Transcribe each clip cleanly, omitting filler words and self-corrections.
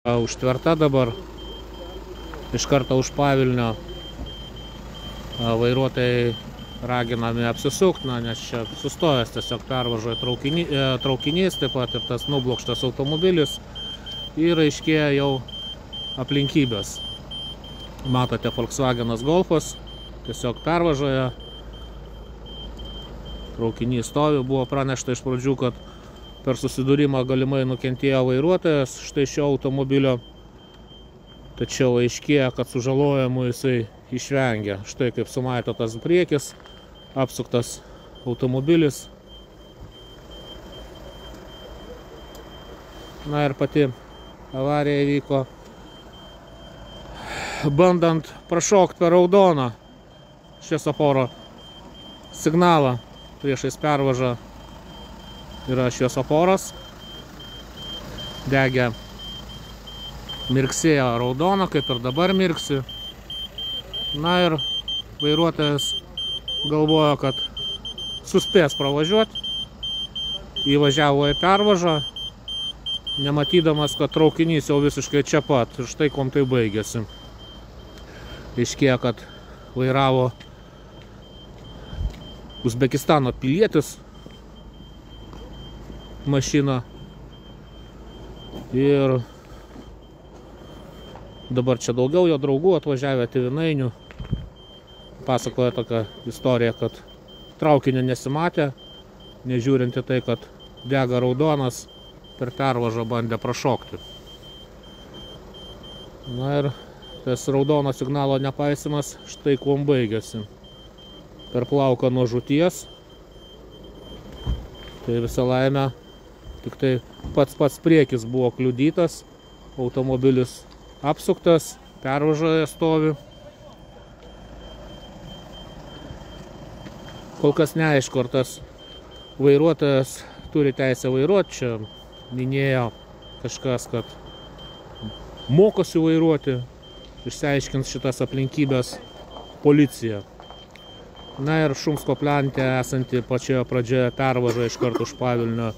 Užtverta dabar, iš karto už pavilnio. Vairuotojai raginami apsisukti, nes čia sustojęs tiesiog pervažiuoja traukinys, taip pat ir tas nublokštas automobilis. Ir aiškėja jau aplinkybės. Matote, Volkswagenas Golfas tiesiog pervažiuoja. Traukinys stovi, buvo pranešta iš pradžių, kad per susidūrimą galimai nukentėjo vairuotojas štai šio automobilio. Tačiau aiškėja, kad sužalojimų jisai išvengia. Štai kaip sumaitotas priekis, apsuktas automobilis. Na ir pati avarija įvyko bandant prašokti per raudoną šviesoforo signalą. Priešais pervažą yra šviesoforas, degė, mirksėjo raudoną, kaip ir dabar mirksi. Na ir vairuotojas galvojo, kad suspės pravažiuoti, įvažiavo į pervažą, nematydamas, kad traukinys jau visiškai čia pat. Ir štai kuom tai baigėsi. Aiškėja, kad vairavo Uzbekistano pilietis mašiną. Ir dabar čia daugiau jo draugų atvažiavę tėvynainių. Pasakoja tokią istoriją, kad traukinio nesimatė, nežiūrint į tai, kad dega raudonas, per pervažą bandė prašokti. Na ir tas raudono signalo nepaisimas štai kuom baigėsi. Per plauką nuo žūties. Tai visa laimė, tik tai pats priekis buvo kliudytas, automobilis apsuktas, pervažoje stovi. Kol kas neaišku, ar tas vairuotojas turi teisę vairuoti. Čia minėjo kažkas, kad mokosi vairuoti, išsiaiškins šitas aplinkybės policija. Na ir Šumsko plente esanti pačioje pradžioje pervaža iš karto už pavilnio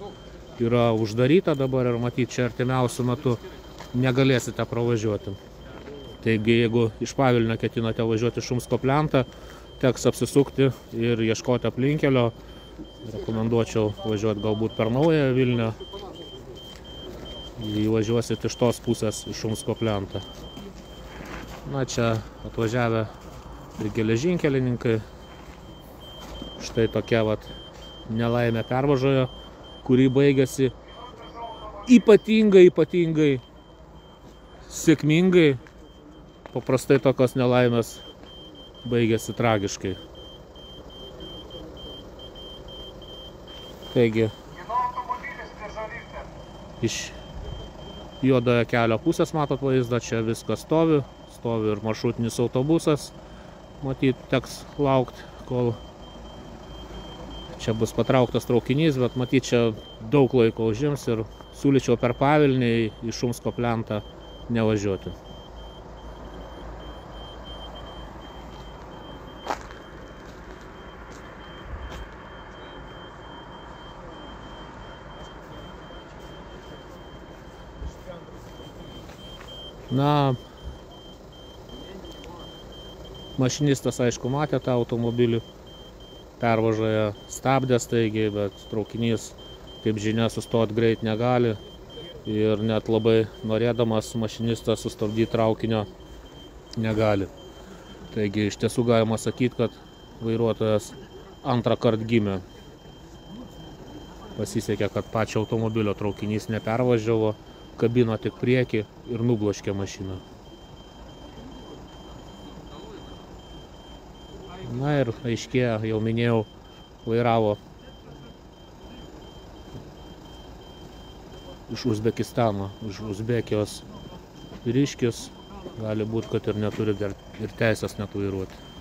yra uždaryta dabar ir matyti čia artimiausiu metu negalėsite pravažiuoti. Taigi, jeigu iš pavilnio ketinate važiuoti Šumsko plentą, teks apsisukti ir ieškoti aplinkelio. Rekomenduočiau važiuoti galbūt per Naująją Vilnią. Įvažiuosit iš tos pusės iš Šumsko plentą. Na, čia atvažiavę ir geležinkelininkai. Štai tokia nelaimė pervažoje, kuri baigėsi ypatingai sėkmingai. Paprastai tokios nelaimės baigėsi tragiškai. Taigi, iš juodojo kelio pusės matot vaizdą, čia viskas stovi ir maršrutinis autobusas. Matyt, teks laukti, kol čia bus patrauktas traukinys, bet matyt, čia daug laiko užims ir siūlyčiau per pavilnį į Šumsko plentą nevažiuoti. Na, mašinistas, aišku, matė tą automobilį. Pervažoje stabdė staigiai, bet traukinys, kaip žinia, sustoti greit negali. Ir net labai norėdamas mašinistas sustabdyti traukinio negali. Taigi iš tiesų galima sakyti, kad vairuotojas antrą kartą gimė. Pasisekė, kad pačio automobilio traukinys nepervažiavo, kabino tik priekį ir nubloškė mašiną. Na ir aiškėja, jau minėjau, vairavo iš Uzbekistano, iš Uzbekijos vyriškis. Gali būti, kad ir neturi ir teisės net vairuoti.